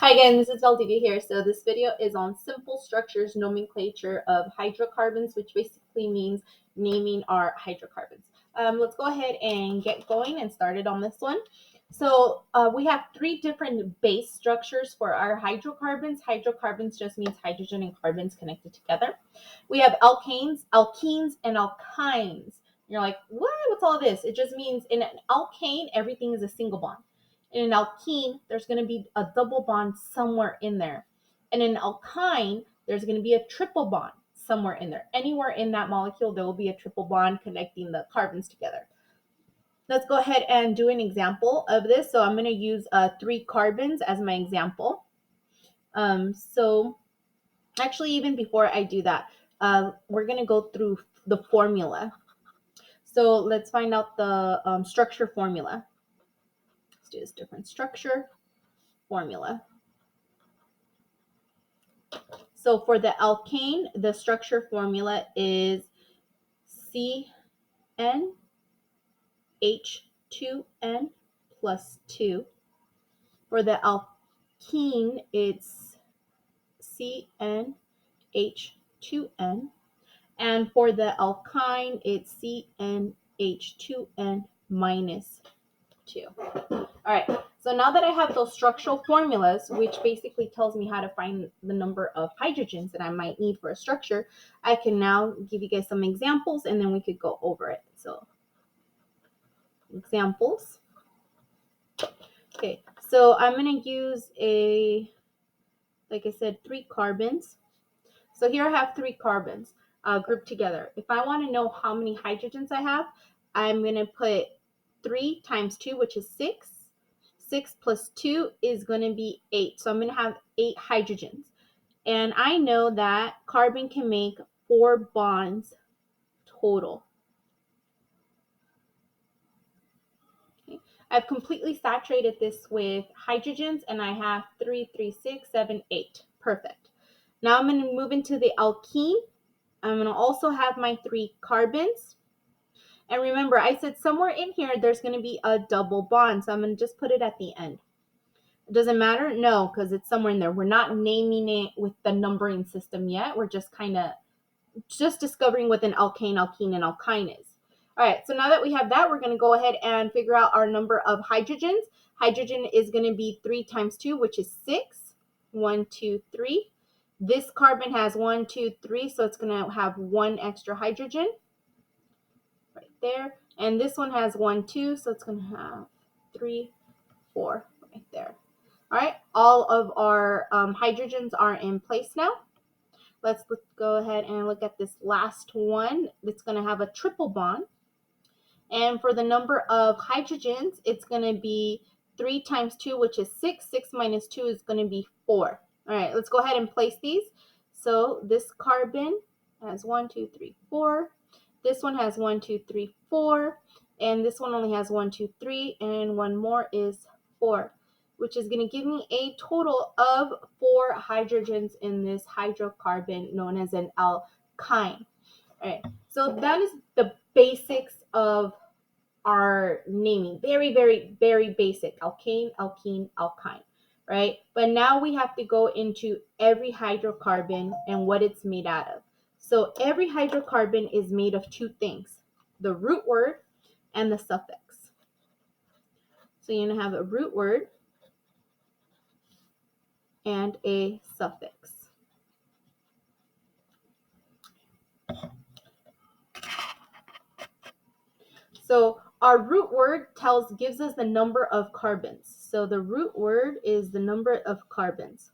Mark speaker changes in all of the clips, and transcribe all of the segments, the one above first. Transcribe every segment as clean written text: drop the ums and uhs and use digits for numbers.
Speaker 1: Hi again, this is Valdivia here. So this video is on simple structures nomenclature of hydrocarbons, which basically means naming our hydrocarbons. Let's go ahead and get going and started on this one. So we have three different base structures for our hydrocarbons. Hydrocarbons just means hydrogen and carbons connected together. We have alkanes, alkenes, and alkynes. You're like, what? What's all this? It just means in an alkane, everything is a single bond. In an alkene, there's going to be a double bond somewhere in there. And in an alkyne, there's going to be a triple bond somewhere in there. Anywhere in that molecule, there will be a triple bond connecting the carbons together. Let's go ahead and do an example of this. So I'm going to use 3 carbons as my example. So actually, even before I do that, we're going to go through the formula. So let's find out the structure formula. Let's do this different structure formula. So for the alkane, the structure formula is CnH2n plus 2. For the alkene, it's CnH2n. And for the alkyne, it's CnH2n minus 2. All right, so now that I have those structural formulas, which basically tells me how to find the number of hydrogens that I might need for a structure, I can now give you guys some examples and then we could go over it. So, examples. Okay, so I'm going to use like I said, 3 carbons. So here I have 3 carbons grouped together. If I want to know how many hydrogens I have, I'm going to put 3 times 2, which is 6. 6 plus 2 is going to be 8. So I'm going to have 8 hydrogens. And I know that carbon can make 4 bonds total. Okay. I've completely saturated this with hydrogens, and I have 3, 3, 6, 7, 8. Perfect. Now I'm going to move into the alkene. I'm going to also have my 3 carbons. And remember, I said somewhere in here, there's going to be a double bond. So I'm going to just put it at the end. Does it matter? No, because it's somewhere in there. We're not naming it with the numbering system yet. We're just just discovering what an alkane, alkene, and alkyne is. All right, so now that we have that, we're going to go ahead and figure out our number of hydrogens. Hydrogen is going to be 3 times 2, which is 6. 1, 2, 3. This carbon has 1, 2, 3, so it's going to have 1 extra hydrogen right there. And this one has 1, 2, so it's going to have 3, 4 right there. All right, all of our hydrogens are in place now. Let's go ahead and look at this last one. It's going to have a triple bond. And for the number of hydrogens, it's going to be 3 times 2, which is 6. 6 minus 2 is going to be 4. All right, let's go ahead and place these. So this carbon has 1, 2, 3, 4. This one has 1, 2, 3, 4. And this one only has 1, 2, 3. And one more is 4, which is going to give me a total of 4 hydrogens in this hydrocarbon known as an alkyne. All right, so that is the basics of our naming. Very, very, very basic. Alkane, alkene, alkyne, right? But now we have to go into every hydrocarbon and what it's made out of. So every hydrocarbon is made of 2 things, the root word and the suffix. So you're going to have a root word and a suffix. So our root word gives us the number of carbons. So the root word is the number of carbons.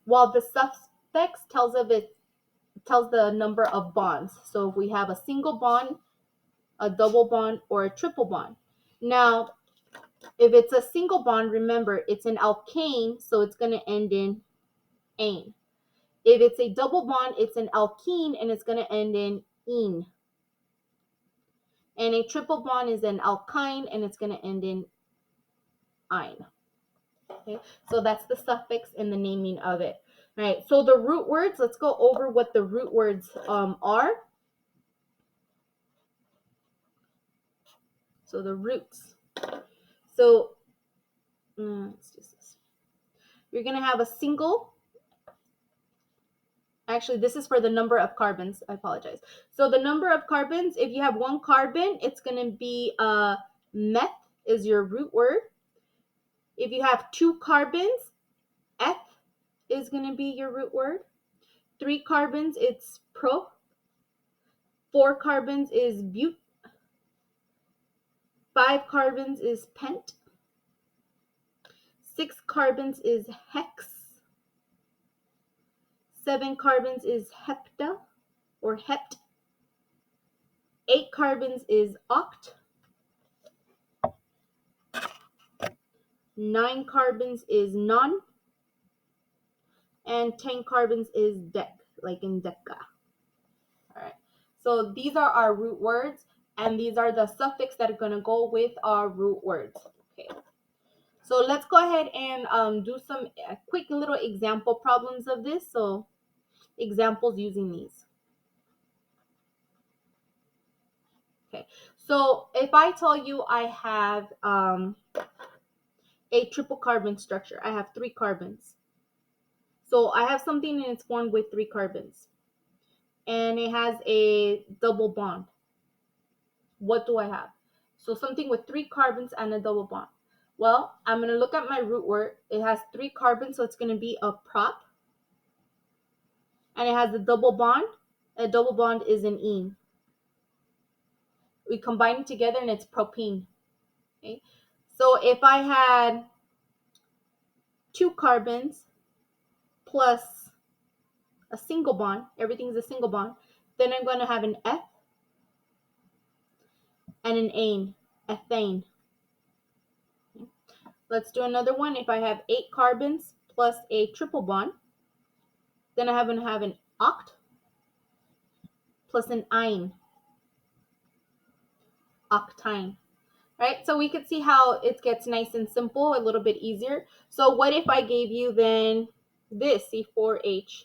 Speaker 1: While the suffix tells the number of bonds. So if we have a single bond, a double bond, or a triple bond. Now, if it's a single bond, remember, it's an alkane, so it's going to end in ane. If it's a double bond, it's an alkene, and it's going to end in ene. And a triple bond is an alkyne, and it's going to end in ine. Okay, so that's the suffix and the naming of it. All right, so the root words, let's go over what the root words are. So the roots. So let's do this. You're going to have a single. Actually, this is for the number of carbons. I apologize. So the number of carbons, if you have one carbon, it's going to be meth is your root word. If you have two carbons, eth is going to be your root word. 3 carbons, it's pro. 4 carbons is but. 5 carbons is pent. 6 carbons is hex. 7 carbons is hepta or hept. 8 carbons is oct. 9 carbons is non. And 10 carbons is dec, like in deca. All right. So these are our root words, and these are the suffix that are going to go with our root words. Okay. So let's go ahead and do some quick little example problems of this. So examples using these. Okay. So if I tell you I have a triple carbon structure, I have 3 carbons. So I have something and it's formed with 3 carbons. And it has a double bond. What do I have? So something with 3 carbons and a double bond. Well, I'm going to look at my root word. It has 3 carbons, so it's going to be a prop. And it has a double bond. A double bond is an ene. We combine it together and it's propene. Okay. So if I had 2 carbons plus a single bond, everything's a single bond, then I'm going to have an eth and an ane, ethane. Let's do another one. If I have 8 carbons plus a triple bond, then I'm going to have an oct plus an ine, octine. Right? So we could see how it gets nice and simple, a little bit easier. So what if I gave you then this, C4H8,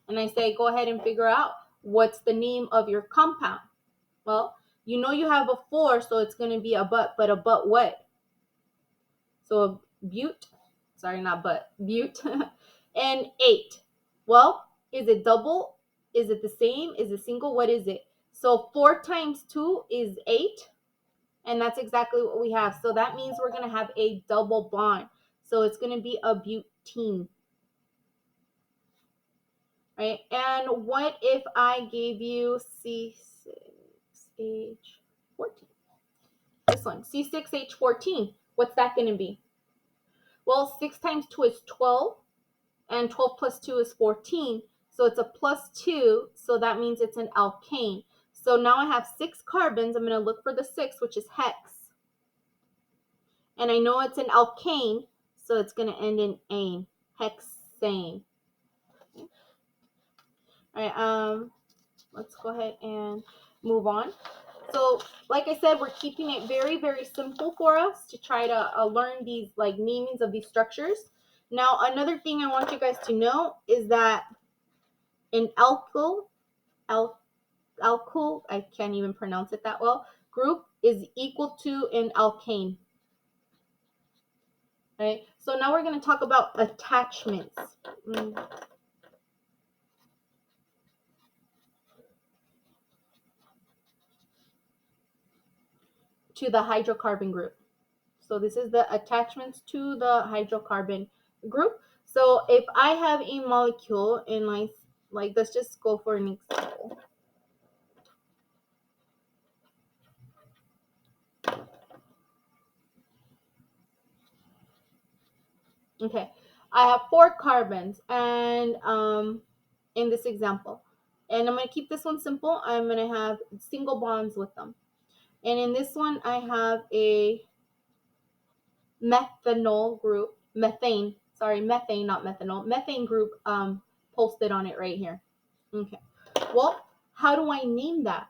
Speaker 1: and I say, go ahead and figure out what's the name of your compound? Well, you know you have a 4, so it's going to be a but a but what? So a but, sorry, not but, but, and 8. Well, is it double? Is it the same? Is it single? What is it? So 4 times 2 is 8. And that's exactly what we have. So that means we're going to have a double bond. So it's going to be a butene. Right? And what if I gave you C6H14? This one, C6H14. What's that going to be? Well, 6 times 2 is 12. And 12 plus 2 is 14. So it's a plus 2. So that means it's an alkane. So now I have 6 carbons. I'm going to look for the 6, which is hex. And I know it's an alkane, so it's going to end in ane, hexane. All right, let's go ahead and move on. So, like I said, we're keeping it very, very simple for us to try to learn these like namings of these structures. Now, another thing I want you guys to know is that an alkyl, I can't even pronounce it that well, group is equal to an alkane. Right? So now we're going to talk about attachments. To the hydrocarbon group. So this is the attachments to the hydrocarbon group. So if I have a molecule in like let's just go for an example. Okay, I have 4 carbons and in this example, and I'm going to keep this one simple. I'm going to have single bonds with them. And in this one, I have a methanol group, methane, not methanol, methane group posted on it right here. Okay. Well, how do I name that?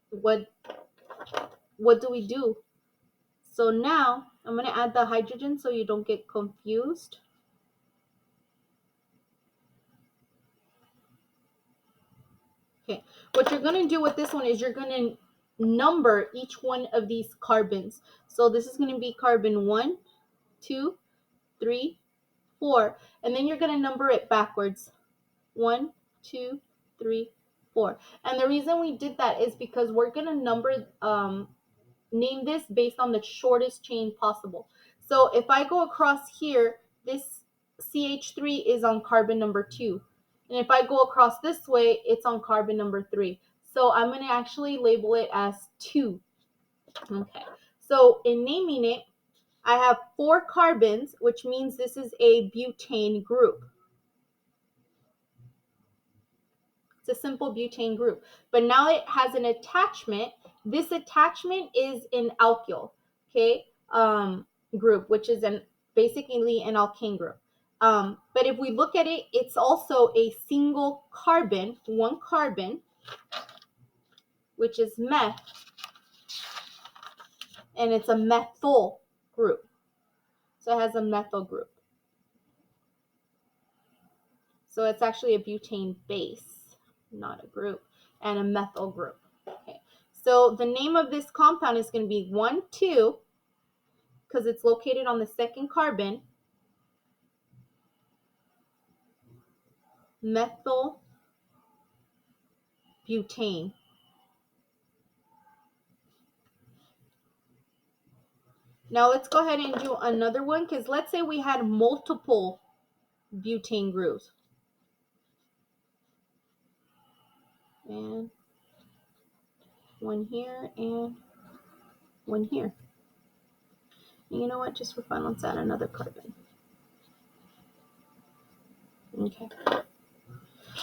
Speaker 1: What do we do? So now I'm going to add the hydrogen so you don't get confused. Okay. What you're going to do with this one is you're going to number each one of these carbons. So this is going to be carbon 1, 2, 3, 4. And then you're going to number it backwards. 1, 2, 3, 4. And the reason we did that is because we're going to name this based on the shortest chain possible. So if I go across here, this CH3 is on carbon number 2. And if I go across this way, it's on carbon number 3. So I'm going to actually label it as 2. Okay. So in naming it, I have 4 carbons, which means this is a butane group. It's a simple butane group. But now it has an attachment. This attachment is an alkyl, okay, group, which is basically an alkane group. But if we look at it, it's also a single carbon, 1 carbon, which is meth, and it's a methyl group. So it has a methyl group. So it's actually a butane base, not a group, and a methyl group. Okay. So the name of this compound is going to be 1,2, because it's located on the second carbon, methyl butane. Now let's go ahead and do another one, because let's say we had multiple butane groups. And one here and one here. And you know what? Just for fun, let's add another carbon. Okay.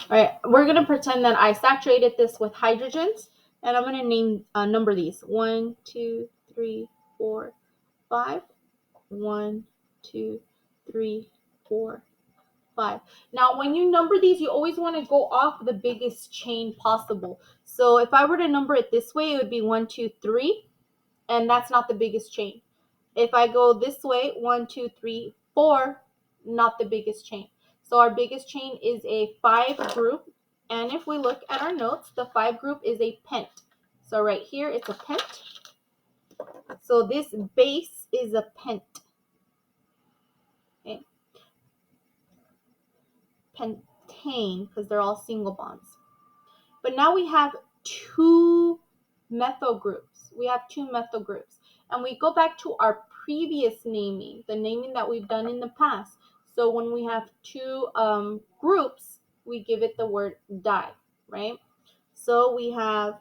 Speaker 1: All right, we're going to pretend that I saturated this with hydrogens, and I'm going to number these. 1, 2, 3, 4, 5. 1, 2, 3, 4, 5. Now, when you number these, you always want to go off the biggest chain possible. So if I were to number it this way, it would be 1, 2, 3, and that's not the biggest chain. If I go this way, 1, 2, 3, 4, not the biggest chain. So our biggest chain is a 5 group, and if we look at our notes, the 5 group is a pent. So right here, it's a pent. So this base is a pent. Okay. Pentane, because they're all single bonds. But now we have 2 methyl groups. And we go back to our previous naming, the naming that we've done in the past. So when we have 2 groups, we give it the word di, right? So we have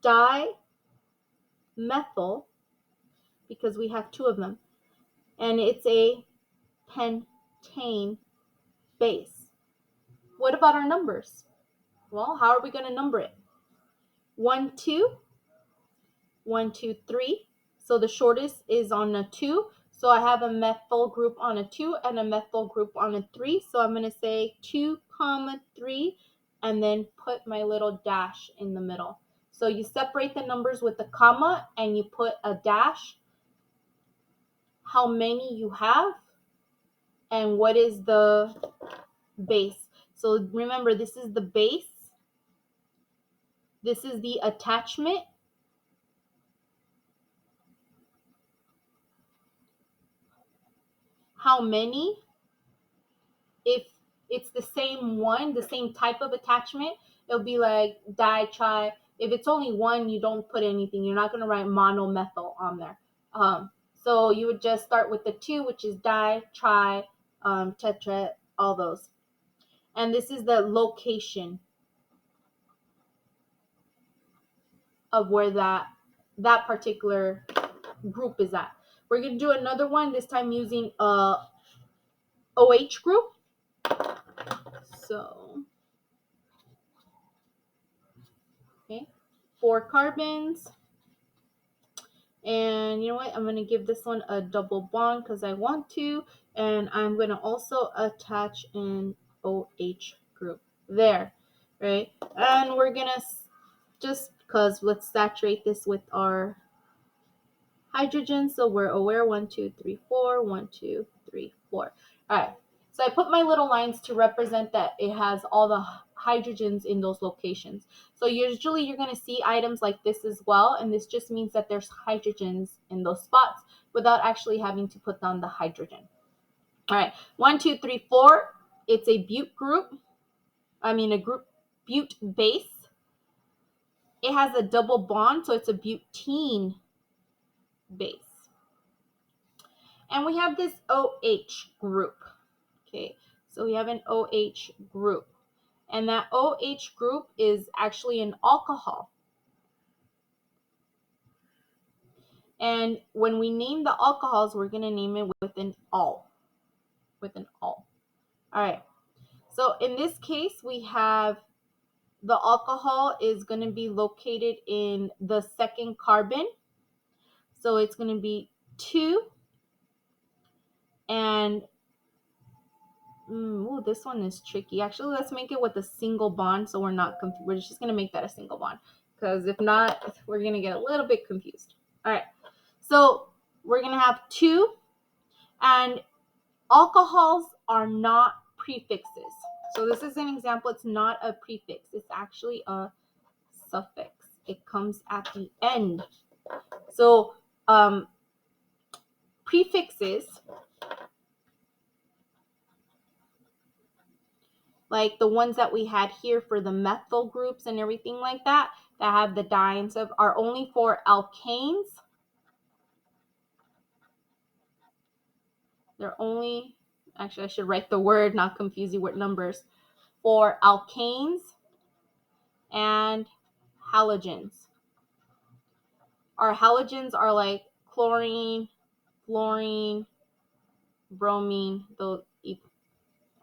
Speaker 1: dimethyl, because we have 2 of them. And it's a pentane base. What about our numbers? Well, how are we going to number it? 1, 2, 1, 2, 3. So the shortest is on a 2. So I have a methyl group on a 2 and a methyl group on a 3. So I'm going to say 2, 3, and then put my little dash in the middle. So you separate the numbers with the comma and you put a dash, how many you have, and what is the base. So remember, this is the base. This is the attachment. How many? If it's the same one, the same type of attachment, it'll be like di-tri. If it's only one, you don't put anything. You're not going to write monomethyl on there. So you would just start with the 2, which is di, tri, tetra, all those. And this is the location of where that particular group is at. We're going to do another one, this time using a OH group. So, okay, 4 carbons. And you know what? I'm going to give this one a double bond because I want to. And I'm going to also attach an OH group there, right? And we're going to, just because, let's saturate this with our hydrogen. So we're aware 1, 2, 3, 4, 1, 2, 3, 4. All right. So I put my little lines to represent that it has all the hydrogens in those locations. So usually you're going to see items like this as well, and this just means that there's hydrogens in those spots without actually having to put down the hydrogen. All right, 1, 2, 3, 4. It's a butte group. A group butte base. It has a double bond, so it's a butene base. And we have this OH group. Okay, so we have an OH group. And that OH group is actually an alcohol. And when we name the alcohols, we're going to name it with an al. With an al. All right. So in this case, we have the alcohol is going to be located in the second carbon. So it's going to be 2. And this one is tricky. Actually, let's make it with a single bond so we're not confused. We're just going to make that a single bond, because if not, we're going to get a little bit confused. All right. So we're going to have 2, and alcohols are not prefixes. So this is an example. It's not a prefix. It's actually a suffix. It comes at the end. So prefixes, like the ones that we had here for the methyl groups and everything like that, that have the dienes of, are only for alkanes. They're only, actually I should write the word, not confuse you with numbers, for alkanes and halogens. Our halogens are like chlorine, fluorine, bromine,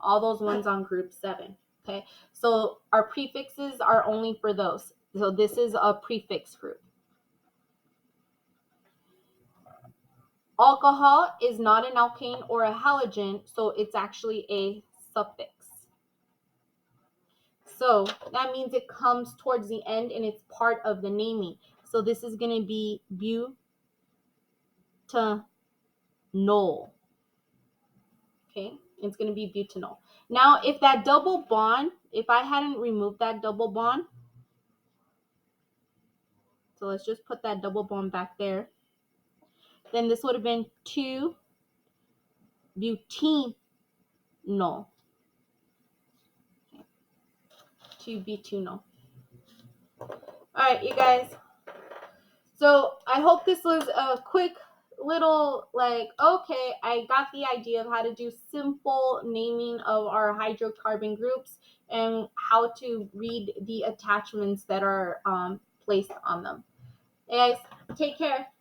Speaker 1: all those ones on group 7. Okay, so our prefixes are only for those. So this is a prefix group. Alcohol is not an alkane or a halogen, so it's actually a suffix. So that means it comes towards the end and it's part of the naming. So this is going to be butanol. Okay, it's going to be butanol. Now, if that double bond, if I hadn't removed that double bond, so let's just put that double bond back there, then this would have been 2-butanol. 2-butanol. All right, you guys. So I hope this was a quick little, like, okay, I got the idea of how to do simple naming of our hydrocarbon groups and how to read the attachments that are placed on them. Hey guys, take care.